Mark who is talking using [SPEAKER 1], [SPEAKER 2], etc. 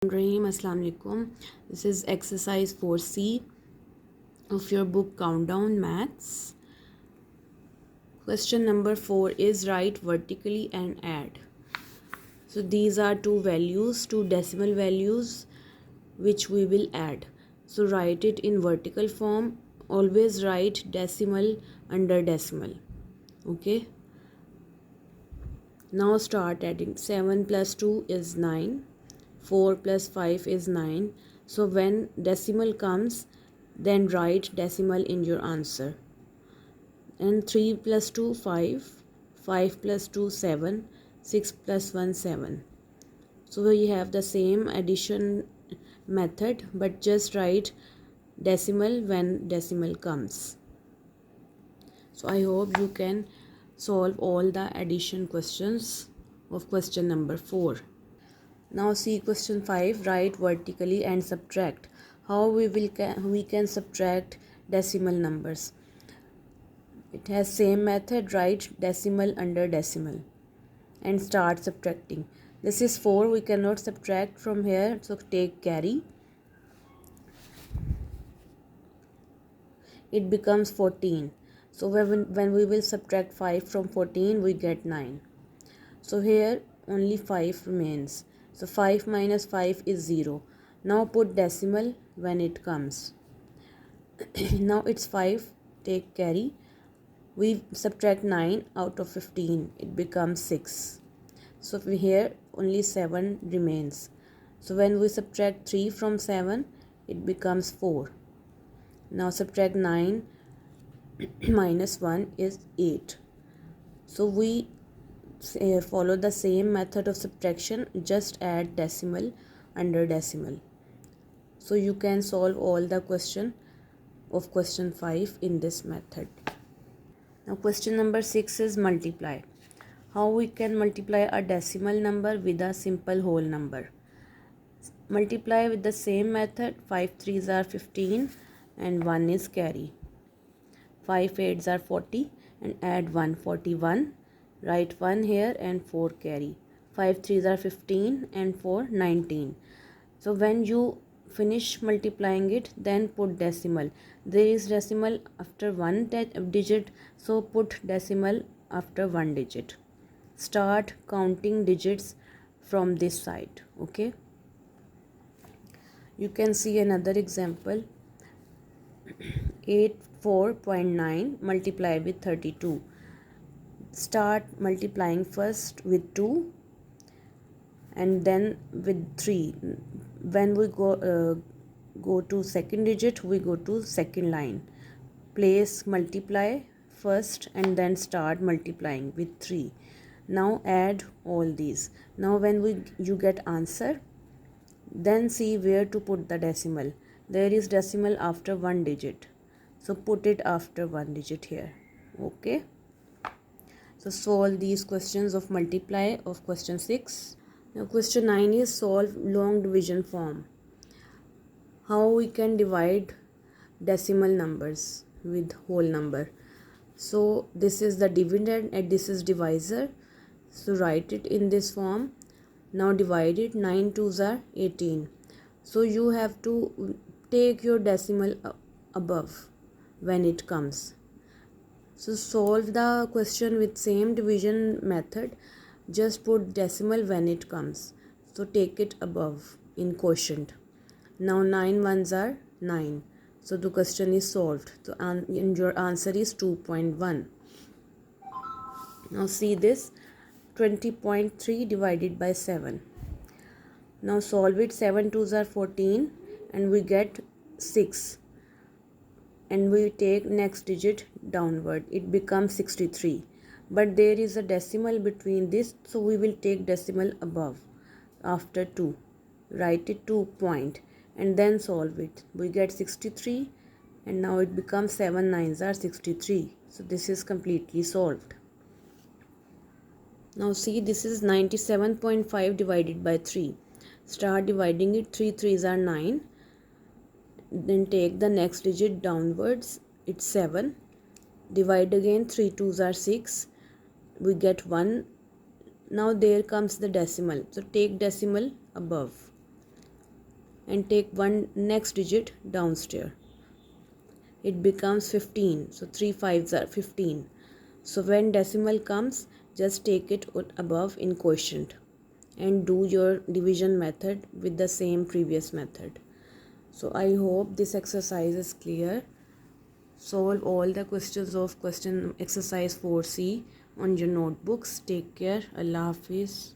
[SPEAKER 1] Rahim, Assalamu alaikum. This is exercise 4C of your book Countdown Maths. Question number 4 is write vertically and add. So these are two values, two decimal values which we will add. So write it in vertical form. Always write decimal under decimal. Okay. Now start adding. 7 plus 2 is 9. 4 plus 5 is 9. So when decimal comes, then write decimal in your answer. And 3 plus 2 5, 5 plus 2 7, 6 plus 1 7. So we have the same addition method, but just write decimal when decimal comes. So I hope you can solve all the addition questions of question number 4. Now see question 5, write vertically and subtract. How we can subtract decimal numbers. It has same method, write decimal under decimal and start subtracting. This is 4, we cannot subtract from here, so take carry. It becomes 14. So when we will subtract 5 from 14, we get 9. So here only 5 remains. So 5 minus 5 is 0. Now put decimal when it comes. Now it's 5, take carry. We subtract 9 out of 15. It becomes 6. So here only 7 remains. So when we subtract 3 from 7, it becomes 4. Now subtract 9 minus 1 is 8. So we follow the same method of subtraction, just add decimal under decimal. So you can solve all the question of question 5 in this method. Now question number 6 is multiply. How we can multiply a decimal number with a simple whole number. Multiply with the same method. 5 3s are 15 and 1 is carry. 5 8s are 40 and add 1, 41. Write 1 here and 4 carry. 5 3s are 15 and 4 19. So when you finish multiplying it, then put decimal. There is decimal after one digit, so put decimal after one digit. Start counting digits from this side. Okay. You can see another example. 84.9 multiply with 32. Start multiplying first with 2 and then with 3. When we go to second digit, we go to second line. Place multiply first and then start multiplying with 3. Now add all these. Now when you get answer, then see where to put the decimal. There is decimal after one digit, so put it after one digit here. Okay. So solve these questions of multiply of question 6. Now question 9 is solve long division form. How we can divide decimal numbers with whole number. So this is the dividend and this is divisor. So write it in this form. Now divide it. 9 2s are 18. So you have to take your decimal above when it comes. So solve the question with same division method. Just put decimal when it comes. So take it above in quotient. Now 9 ones are 9. So the question is solved. So your answer is 2.1. Now see this. 20.3 divided by 7. Now solve it. 7 2s are 14 and we get 6. And we take next digit downward. It becomes 63. But there is a decimal between this, so we will take decimal above after 2. Write it 2 point and then solve it. We get 63 and now it becomes 7 9s are 63. So this is completely solved. Now see, this is 97.5 divided by 3. Start dividing it. 3 3s are 9. Then take the next digit downwards. It's 7. Divide again. 3 2s are 6. We get 1. Now there comes the decimal. So take decimal above. and take one next digit downstairs. It becomes 15. So 3 5s are 15. So when decimal comes, just take it above in quotient and do your division method with the same previous method. So I hope this exercise is clear. Solve all the questions of question exercise 4C on your notebooks. Take care. Allah Hafiz.